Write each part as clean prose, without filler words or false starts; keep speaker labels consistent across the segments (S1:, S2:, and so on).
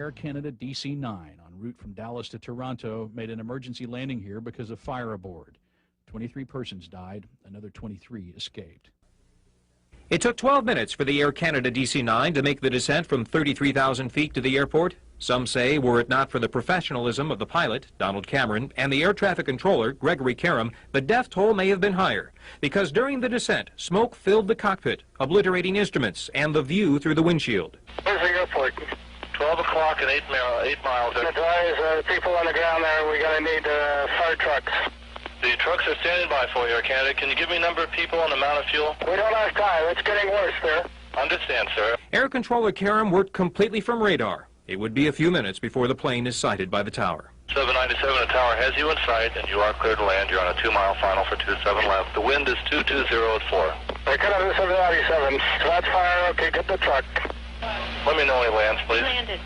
S1: Air Canada DC-9 en route from Dallas to Toronto made an emergency landing here because of fire aboard. 23 persons died, another 23 escaped.
S2: It took 12 minutes for the Air Canada DC-9 to make the descent from 33,000 feet to the airport. Some say were it not for the professionalism of the pilot, Donald Cameron, and the air traffic controller, 𝗏𝗏 𝗏𝗏, the death toll may have been higher, because during the descent, smoke filled the cockpit, obliterating instruments and the view through the windshield.
S3: Where's the airport? 12 o'clock and 8 miles. Advise people on the ground there, we're going to need fire trucks. The trucks are standing by for you, Air Canada. Can you give me a number of people and amount of fuel? We don't have time. It's getting worse, sir. Understand, sir.
S2: Air Controller 𝗏𝗏 worked completely from radar. It would be a few minutes before the plane is sighted by the tower.
S3: 797, the tower has you in sight, and you are clear to land. You're on a 2-mile final for 27 left. The wind is 220 at 4. They cut out 797. That's fire. Okay, get the truck. Let me know when he lands, please.
S4: Landed.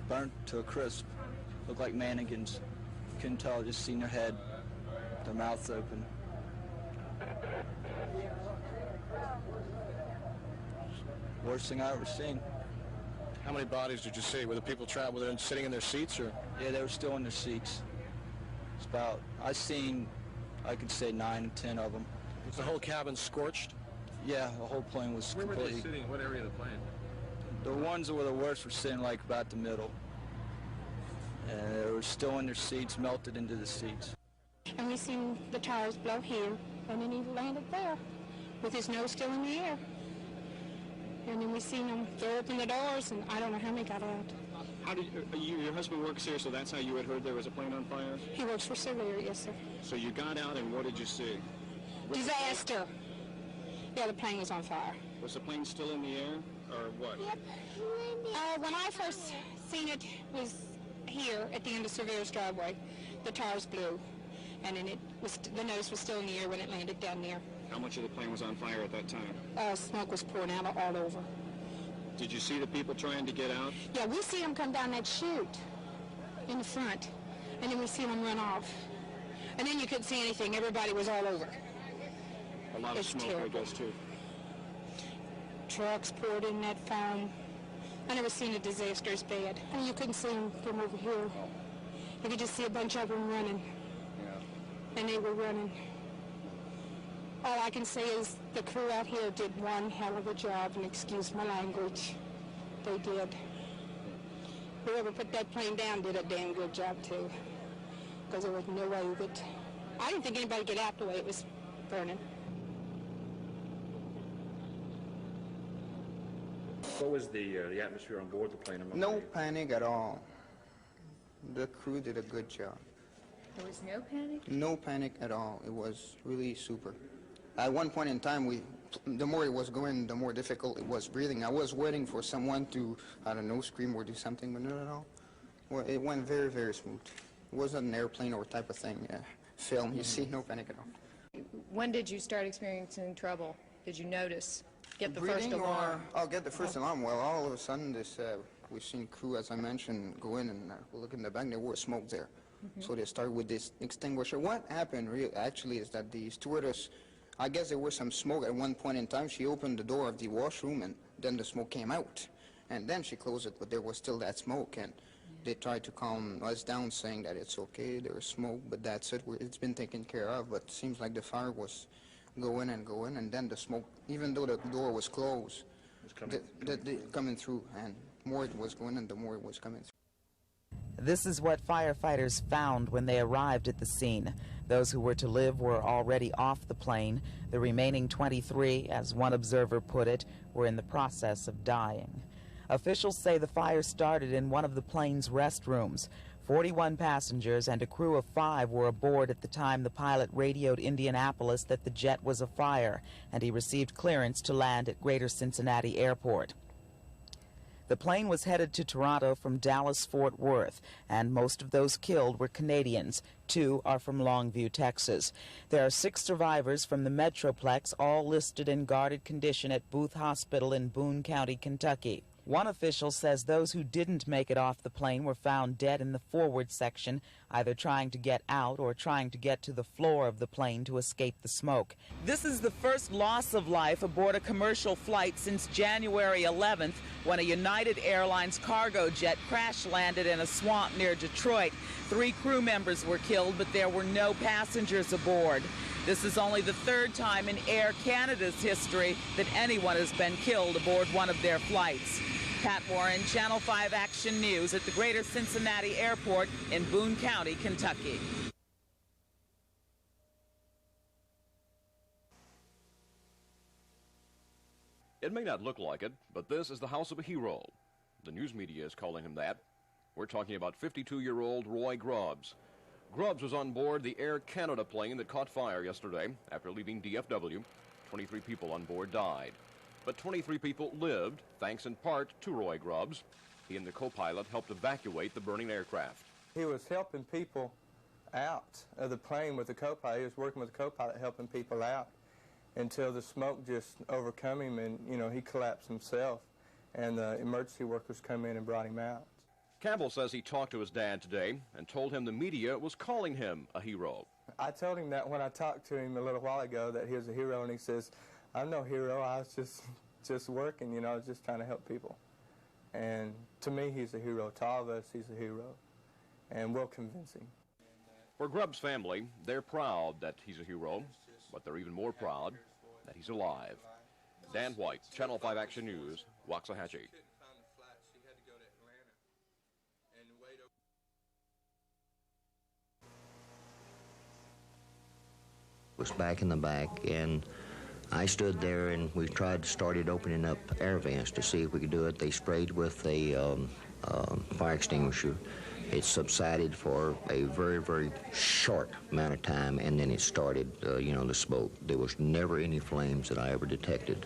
S5: Burnt to a crisp, look like mannequins. Couldn't tell, just seen their head, their mouths open. Worst thing I ever seen.
S6: How many bodies did you see? Were the people trapped? Were they sitting in their seats, or?
S5: Yeah, they were still in their seats. It's about, I seen, I could say 9 to 10 of them.
S6: Was the whole cabin scorched?
S5: Yeah, the whole plane was
S6: Where
S5: completely.
S6: were they sitting? What area of the plane?
S5: The ones that were the worst were sitting like about the middle. And they were still in their seats, melted into the seats.
S7: And we seen the tires blow here, and then he landed there with his nose still in the air. And then we seen him throw open the doors, and I don't know how many got out.
S6: How did your husband works here, so that's how you had heard there was a plane on fire?
S7: He works for Surveyor, yes, sir.
S6: So you got out, and what did you see?
S7: Disaster. Yeah, the plane was on fire.
S6: Was the plane still in the air, or what?
S7: Yep. When I first seen it was here at the end of Surveyor's driveway. The tires blew, and then the nose was still in the air when it landed down there.
S6: How much of the plane was on fire at that time?
S7: Smoke was pouring out all over.
S6: Did you see the people trying to get out?
S7: Yeah, we see them come down that chute in the front, and then we see them run off. And then you couldn't see anything. Everybody was all over.
S6: A lot of smoke,
S7: terrible.
S6: I guess, too.
S7: Trucks poured in that foam. I never seen a disaster as bad. I mean, you couldn't see them from over here. You could just see a bunch of them running. Yeah. And they were running. All I can say is the crew out here did one hell of a job, and excuse my language. They did. Whoever put that plane down did a damn good job, too. Because there was no way that... I didn't think anybody would get out the way it was burning.
S8: What was the atmosphere on board the plane?
S9: No panic at all. The crew did a good job.
S4: There was no panic?
S9: No panic at all. It was really super. At one point in time, the more it was going, the more difficult it was breathing. I was waiting for someone to, I don't know, scream or do something, but not at all. Well, it went very, very smooth. It wasn't an airplane or type of thing. Film, you see, no panic at all.
S4: When did you start experiencing trouble? Did you notice? Get the
S9: Breathing,
S4: first alarm?
S9: I'll get the first alarm. Well, all of a sudden, we've seen crew, as I mentioned, go in and look in the back. There was smoke there. So they started with this extinguisher. What happened actually is that the stewardess, I guess there was some smoke at one point in time. She opened the door of the washroom, and then the smoke came out. And then she closed it, but there was still that smoke. And they tried to calm us down, saying that it's okay, there was smoke, but that's it. It's been taken care of. But it seems like the fire was going, and then the smoke, even though the door was closed, coming through, and more it was going, and the more it was coming through.
S10: This is what firefighters found when they arrived at the scene. Those who were to live were already off the plane. The remaining 23, as one observer put it, were in the process of dying. Officials say the fire started in one of the plane's restrooms. 41 passengers and a crew of 5 were aboard at the time the pilot radioed Indianapolis that the jet was afire, and he received clearance to land at Greater Cincinnati Airport. The plane was headed to Toronto from Dallas-Fort Worth, and most of those killed were Canadians. 2 are from Longview, Texas. There are 6 survivors from the Metroplex, all listed in guarded condition at Booth Hospital in Boone County, Kentucky. One official says those who didn't make it off the plane were found dead in the forward section, either trying to get out or trying to get to the floor of the plane to escape the smoke. This is the first loss of life aboard a commercial flight since January 11th, when a United Airlines cargo jet crash-landed in a swamp near Detroit. 3 crew members were killed, but there were no passengers aboard. This is only the 3rd time in Air Canada's history that anyone has been killed aboard one of their flights. Pat Warren, Channel 5 Action News at the Greater Cincinnati Airport in Boone County, Kentucky.
S11: It may not look like it, but this is the house of a hero. The news media is calling him that. We're talking about 52-year-old Roy Grubbs. Grubbs was on board the Air Canada plane that caught fire yesterday after leaving DFW. 23 people on board died. But 23 people lived, thanks in part to Roy Grubbs. He and the co-pilot helped evacuate the burning aircraft.
S12: He was helping people out of the plane with the co-pilot. He was working with the co-pilot, helping people out until the smoke just overcome him, and, you know, he collapsed himself, and the emergency workers come in and brought him out.
S11: Campbell says he talked to his dad today and told him the media was calling him a hero.
S12: I told him that when I talked to him a little while ago, that he was a hero, and he says, I'm no hero, I was just working, you know, I was just trying to help people. And to me, he's a hero. To all of us, he's a hero. And we'll convince him.
S11: For Grubbs' family, they're proud that he's a hero, but they're even more proud that he's alive. Dan White, Channel 5 Action News, Waxahachie.
S13: Was back in the back, and I stood there and we tried to start opening up air vents to see if we could do it. They sprayed with a fire extinguisher. It subsided for a very, very short amount of time, and then it started, you know, the smoke. There was never any flames that I ever detected.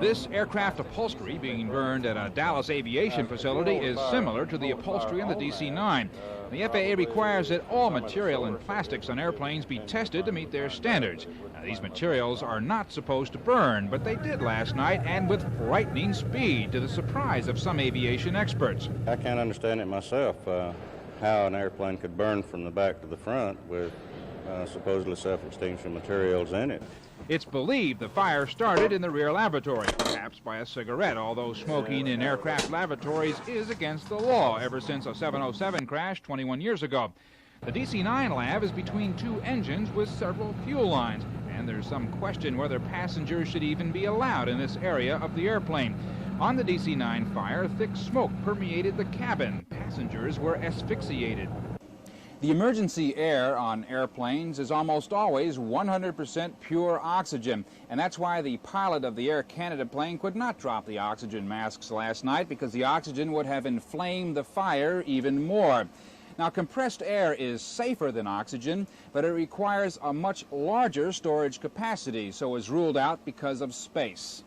S14: This aircraft upholstery being burned at a Dallas aviation facility is similar to the upholstery on the DC-9. The FAA requires that all material and plastics on airplanes be tested to meet their standards. Now, these materials are not supposed to burn, but they did last night, and with frightening speed, to the surprise of some aviation experts.
S15: I can't understand it myself, how an airplane could burn from the back to the front with supposedly self-extinguishing materials in it.
S14: It's believed the fire started in the rear lavatory, perhaps by a cigarette, although smoking in aircraft lavatories is against the law ever since a 707 crash 21 years ago. The DC-9 lab is between 2 engines with several fuel lines, and there's some question whether passengers should even be allowed in this area of the airplane. On the DC-9 fire, thick smoke permeated the cabin. Passengers were asphyxiated.
S16: The emergency air on airplanes is almost always 100% pure oxygen, and that's why the pilot of the Air Canada plane could not drop the oxygen masks last night, because the oxygen would have inflamed the fire even more. Now, compressed air is safer than oxygen, but it requires a much larger storage capacity, so is ruled out because of space.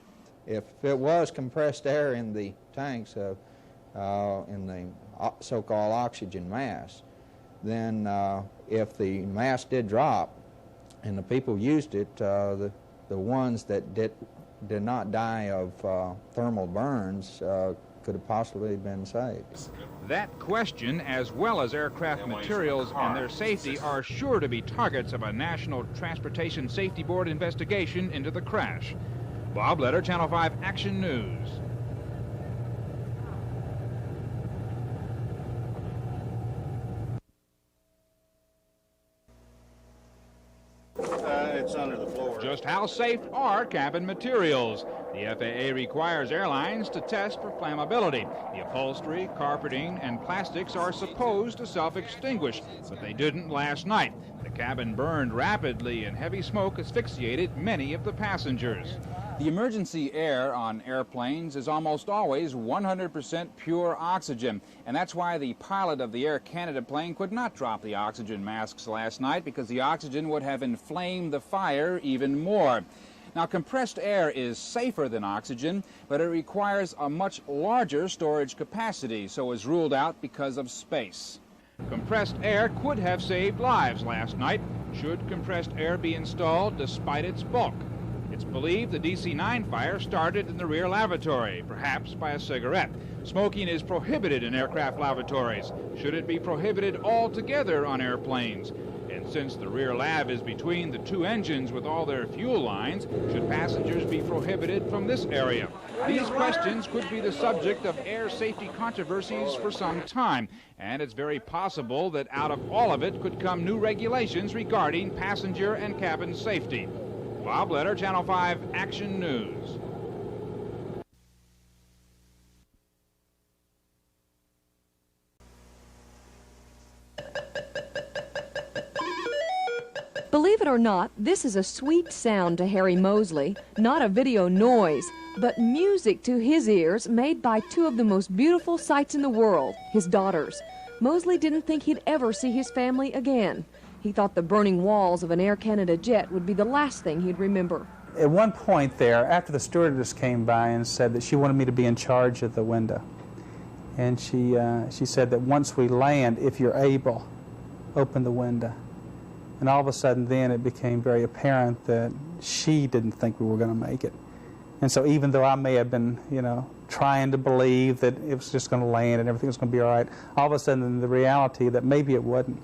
S17: If it was compressed air in the tanks, in the so-called oxygen mask, then if the mask did drop and the people used it, the ones that did not die of thermal burns could have possibly been saved.
S14: That question, as well as aircraft materials and their safety, are sure to be targets of a National Transportation Safety Board investigation into the crash. Bob Letter, Channel 5 Action News.
S15: It's under the floor.
S14: Just how safe are cabin materials? The FAA requires airlines to test for flammability. The upholstery, carpeting, and plastics are supposed to self-extinguish, but they didn't last night. The cabin burned rapidly and heavy smoke asphyxiated many of the passengers.
S16: The emergency air on airplanes is almost always 100% pure oxygen, and that's why the pilot of the Air Canada plane could not drop the oxygen masks last night, because the oxygen would have inflamed the fire even more. Now, compressed air is safer than oxygen, but it requires a much larger storage capacity, so is ruled out because of space.
S14: Compressed air could have saved lives last night, should compressed air be installed despite its bulk. It's believed the DC-9 fire started in the rear lavatory, perhaps by a cigarette. Smoking is prohibited in aircraft lavatories. Should it be prohibited altogether on airplanes? And since the rear lav is between the two engines with all their fuel lines, should passengers be prohibited from this area? These questions could be the subject of air safety controversies for some time, and it's very possible that out of all of it could come new regulations regarding passenger and cabin safety. Bob Letter, Channel 5 Action News.
S18: Believe it or not, this is a sweet sound to Harry Moseley, not a video noise, but music to his ears made by two of the most beautiful sights in the world, his daughters. Moseley didn't think he'd ever see his family again. He thought the burning walls of an Air Canada jet would be the last thing he'd remember.
S19: At one point there, after the stewardess came by and said that she wanted me to be in charge of the window, and she said that once we land, if you're able, open the window. And all of a sudden then it became very apparent that she didn't think we were going to make it. And so even though I may have been, trying to believe that it was just going to land and everything was going to be all right, all of a sudden the reality that maybe it wouldn't.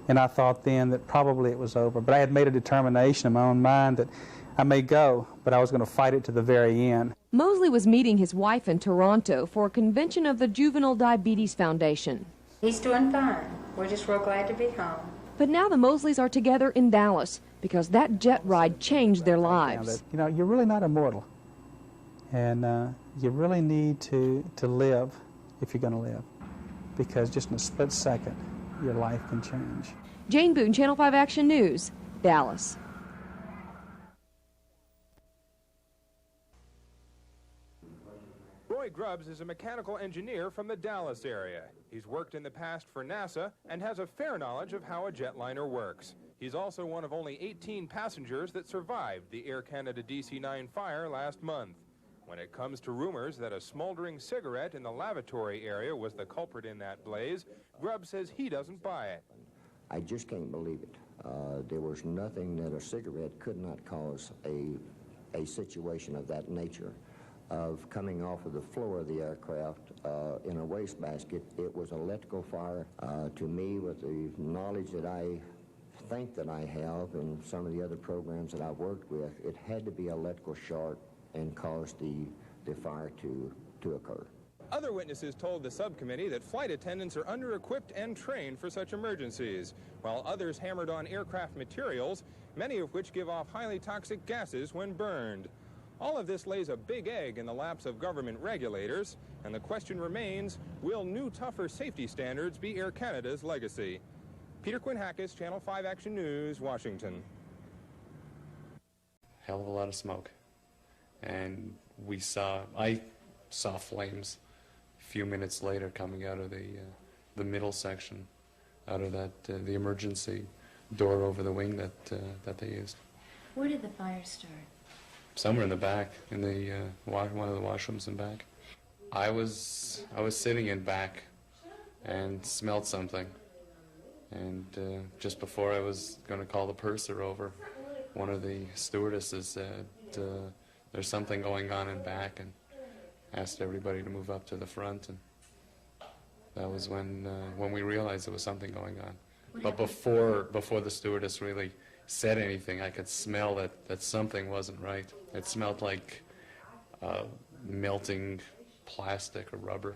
S19: And I thought then that probably it was over. But I had made a determination in my own mind that I may go, but I was going to fight it to the very end.
S18: Moseley was meeting his wife in Toronto for a convention of the Juvenile Diabetes Foundation.
S20: He's doing fine. We're just real glad to be home.
S18: But now the Mosleys are together in Dallas because that jet ride changed their lives.
S19: You're really not immortal. And you really need to live if you're going to live. Because just in a split second, your life can change.
S18: Jane Boone, Channel 5 Action News, Dallas.
S21: Roy Grubbs is a mechanical engineer from the Dallas area. He's worked in the past for NASA and has a fair knowledge of how a jetliner works. He's also one of only 18 passengers that survived the Air Canada DC-9 fire last month. When it comes to rumors that a smoldering cigarette in the lavatory area was the culprit in that blaze, Grubbs says he doesn't buy it.
S13: I just can't believe it. There was nothing that a cigarette could not cause a situation of that nature. Of coming off of the floor of the aircraft in a wastebasket. It was electrical fire. To me, with the knowledge that I think that I have in some of the other programs that I've worked with, it had to be electrical short and caused the fire to occur.
S21: Other witnesses told the subcommittee that flight attendants are under-equipped and trained for such emergencies, while others hammered on aircraft materials, many of which give off highly toxic gases when burned. All of this lays a big egg in the laps of government regulators, and the question remains, will new tougher safety standards be Air Canada's legacy? Peter Quinn-Hackis, Channel 5 Action News, Washington.
S22: Hell of a lot of smoke. And I saw flames a few minutes later coming out of the middle section, out of that, the emergency door over the wing that they used.
S20: Where did the fire start?
S22: Somewhere in the back, in the one of the washrooms in back. I was sitting in back and smelled something, and just before I was going to call the purser over, one of the stewardesses said, "There's something going on in back," and asked everybody to move up to the front, and that was when we realized there was something going on. But before the stewardess really said anything, I could smell that something wasn't right. It smelled like melting plastic or rubber.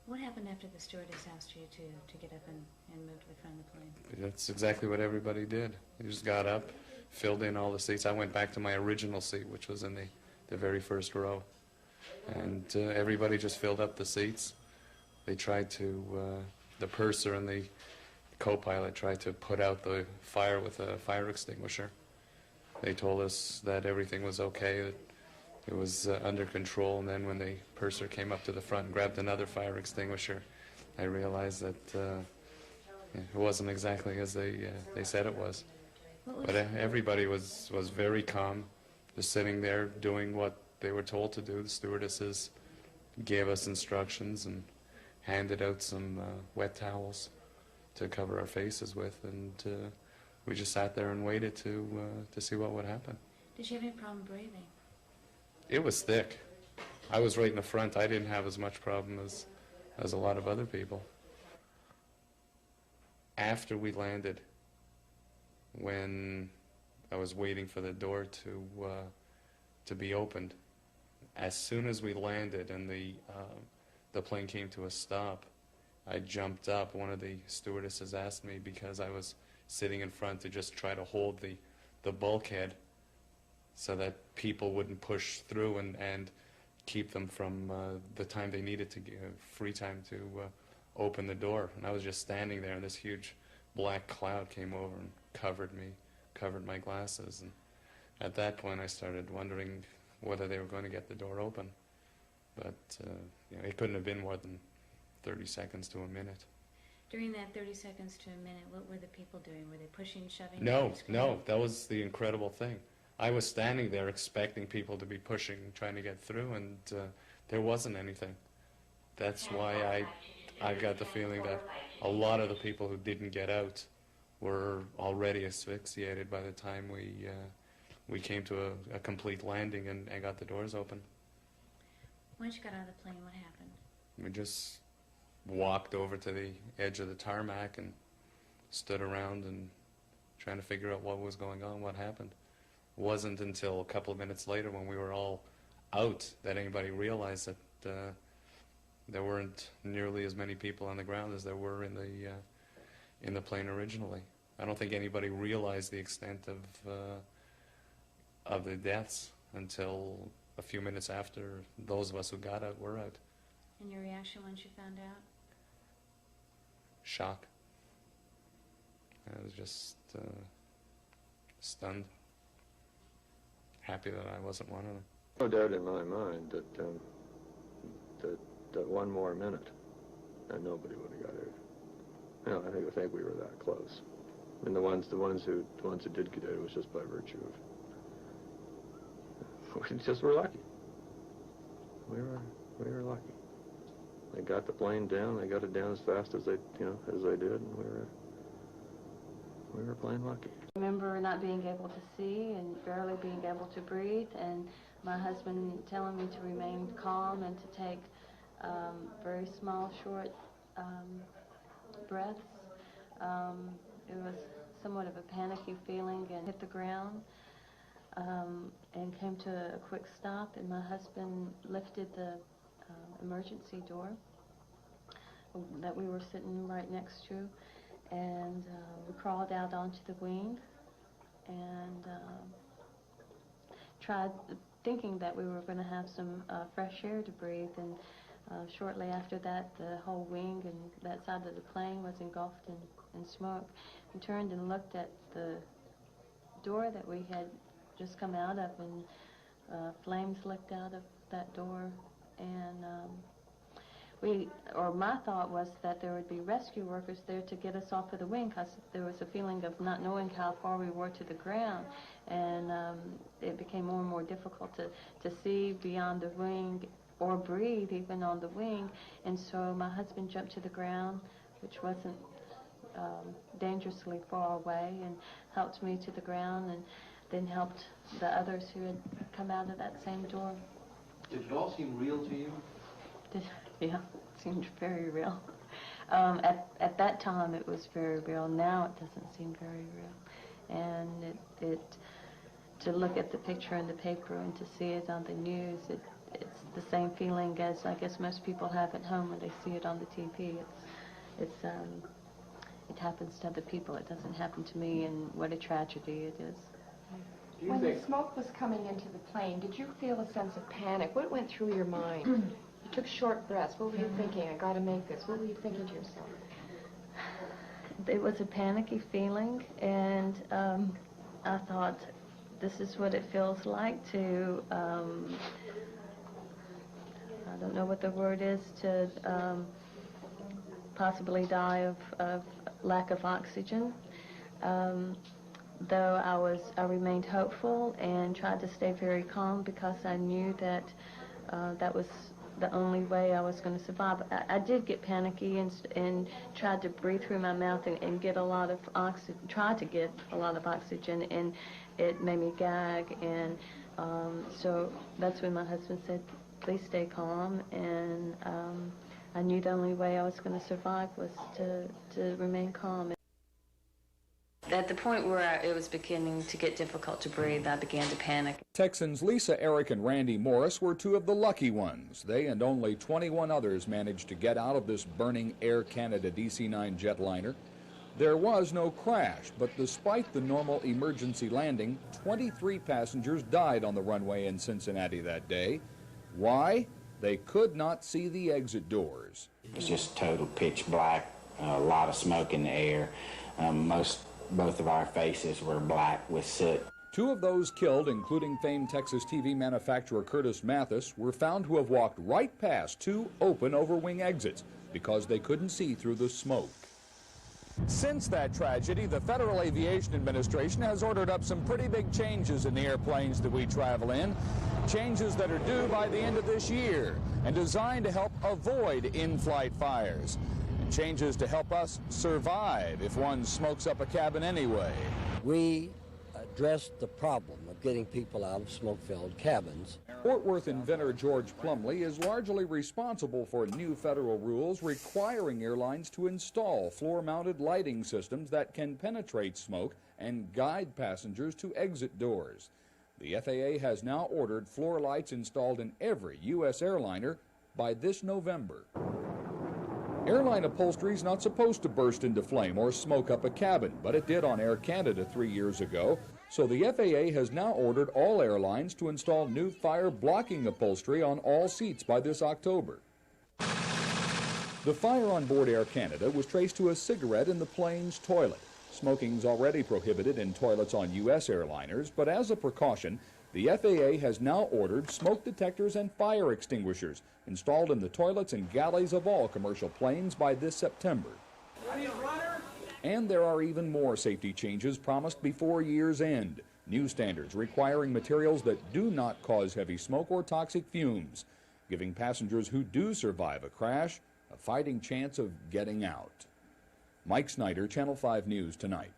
S20: What happened after the stewardess asked you to get up and move to the front of the plane?
S22: That's exactly what everybody did. They just got up, filled in all the seats. I went back to my original seat, which was in the very first row. And everybody just filled up the seats. They tried to, the purser and the co-pilot tried to put out the fire with a fire extinguisher. They told us that everything was okay, that it was under control, and then when the purser came up to the front and grabbed another fire extinguisher, I realized that it wasn't exactly as they said it was. But everybody was very calm, just sitting there doing what they were told to do. The stewardesses gave us instructions and handed out some wet towels to cover our faces with, and we just sat there and waited to see what would happen.
S20: Did you have any problem breathing?
S22: It was thick. I was right in the front. I didn't have as much problem as a lot of other people. After we landed, when I was waiting for the door to be opened, as soon as we landed and the plane came to a stop, I jumped up. One of the stewardesses asked me, because I was sitting in front, to just try to hold the bulkhead so that people wouldn't push through and keep them from the time they needed to give free time to open the door. And I was just standing there, and this huge black cloud came over and covered my glasses. And at that point I started wondering whether they were going to get the door open. But you know, it couldn't have been more than 30 seconds to a minute.
S20: During that 30 seconds to a minute, what were the people doing? Were they pushing, shoving?
S22: No, that was the incredible thing. I was standing there expecting people to be pushing, trying to get through, and there wasn't anything. That's why I got the feeling that a lot of the people who didn't get out were already asphyxiated by the time we came to a complete landing and got the doors open.
S20: Once you got out of the plane, what happened?
S22: We just walked over to the edge of the tarmac and stood around and trying to figure out what was going on, what happened. It wasn't until a couple of minutes later, when we were all out, that anybody realized that there weren't nearly as many people on the ground as there were in the plane originally. I don't think anybody realized the extent of the deaths until a few minutes after those of us who got out were out.
S20: And your reaction once you found out?
S22: Shock. I was just stunned. Happy that I wasn't one of them.
S1: No doubt in my mind that one more minute and nobody would have got out. You know, I think we were that close. And the ones who did get out, it was just by virtue of, we just were lucky. We were lucky. They got the plane down. They got it down as fast as they did, and we were plain lucky.
S2: I remember not being able to see and barely being able to breathe, and my husband telling me to remain calm and to take very small, short breaths. It was somewhat of a panicky feeling, and hit the ground and came to a quick stop, and my husband lifted the emergency door that we were sitting right next to, and we crawled out onto the wing and tried, thinking that we were going to have some fresh air to breathe, and shortly after that the whole wing and that side of the plane was engulfed in smoke. We turned and looked at the door that we had just come out of, and flames licked out of that door, and my thought was that there would be rescue workers there to get us off of the wing, because there was a feeling of not knowing how far we were to the ground, and it became more and more difficult to see beyond the wing or breathe even on the wing. And so my husband jumped to the ground, which wasn't dangerously far away, and helped me to the ground, and then helped the others who had come out of that same door.
S23: Did it all seem real to you?
S2: Yeah, it seemed very real. At that time it was very real. Now it doesn't seem very real. And to look at the picture in the paper and to see it on the news, it's the same feeling as I guess most people have at home when they see it on the TV. It happens to other people. It doesn't happen to me, and what a tragedy it is.
S3: When the smoke was coming into the plane, did you feel a sense of panic? What went through your mind? You took short breaths. What were you thinking? I got to make this. What were you thinking to yourself?
S2: It was a panicky feeling, and I thought, this is what it feels like to, I don't know what the word is, to possibly die of lack of oxygen. Though I remained hopeful and tried to stay very calm because I knew that that was the only way I was going to survive. I did get panicky and tried to breathe through my mouth and get a lot of oxygen, tried to get a lot of oxygen, and it made me gag. And so that's when my husband said, please stay calm. And I knew the only way I was going to survive was to remain calm. At the point where it was beginning to get difficult to breathe, I began to panic.
S5: Texans Lisa, Eric, and Randy Morris were two of the lucky ones. They and only 21 others managed to get out of this burning Air Canada DC-9 jetliner. There was no crash, but despite the normal emergency landing, 23 passengers died on the runway in Cincinnati that day. Why? They could not see the exit doors.
S6: It was just total pitch black, a lot of smoke in the air. Both of our faces were black with soot.
S5: Two of those killed, including famed Texas TV manufacturer Curtis Mathis, were found to have walked right past two open overwing exits because they couldn't see through the smoke. Since that tragedy, the Federal Aviation Administration has ordered up some pretty big changes in the airplanes that we travel in. Changes that are due by the end of this year and designed to help avoid in-flight fires. Changes to help us survive if one smokes up a cabin anyway.
S24: We addressed the problem of getting people out of smoke-filled cabins.
S5: Fort Worth inventor George Plumley is largely responsible for new federal rules requiring airlines to install floor-mounted lighting systems that can penetrate smoke and guide passengers to exit doors. The FAA has now ordered floor lights installed in every U.S. airliner by this November. Airline upholstery is not supposed to burst into flame or smoke up a cabin, but it did on Air Canada 3 years ago. So the FAA has now ordered all airlines to install new fire-blocking upholstery on all seats by this October. The fire on board Air Canada was traced to a cigarette in the plane's toilet. Smoking's already prohibited in toilets on U.S. airliners, but as a precaution, the FAA has now ordered smoke detectors and fire extinguishers installed in the toilets and galleys of all commercial planes by this September. And there are even more safety changes promised before year's end. New standards requiring materials that do not cause heavy smoke or toxic fumes, giving passengers who do survive a crash a fighting chance of getting out. Mike Snyder, Channel 5 News Tonight.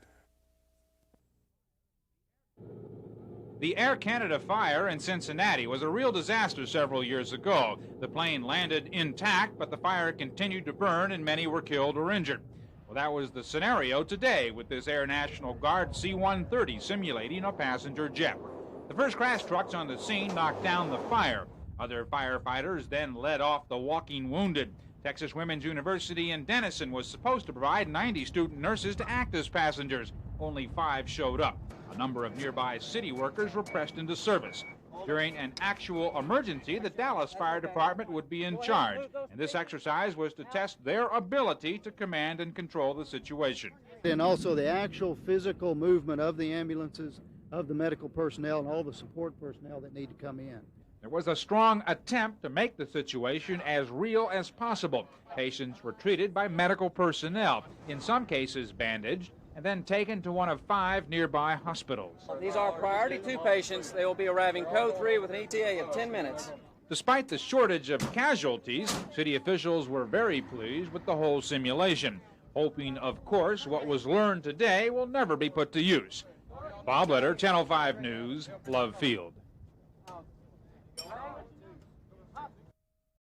S14: The Air Canada fire in Cincinnati was a real disaster several years ago. The plane landed intact, but the fire continued to burn and many were killed or injured. Well, that was the scenario today with this Air National Guard C-130 simulating a passenger jet. The first crash trucks on the scene knocked down the fire. Other firefighters then led off the walking wounded. Texas Women's University in Denison was supposed to provide 90 student nurses to act as passengers. Only 5 showed up. A number of nearby city workers were pressed into service. During an actual emergency, the Dallas Fire Department would be in charge, and this exercise was to test their ability to command and control the situation.
S25: And also the actual physical movement of the ambulances, of the medical personnel, and all the support personnel that need to come in.
S14: There was a strong attempt to make the situation as real as possible. Patients were treated by medical personnel, in some cases bandaged, and then taken to one of 5 nearby hospitals.
S26: These are priority 2 patients. They will be arriving code 3 with an ETA of 10 minutes.
S14: Despite the shortage of casualties, city officials were very pleased with the whole simulation, hoping, of course, what was learned today will never be put to use. Bob Letter, Channel 5 News, Love Field.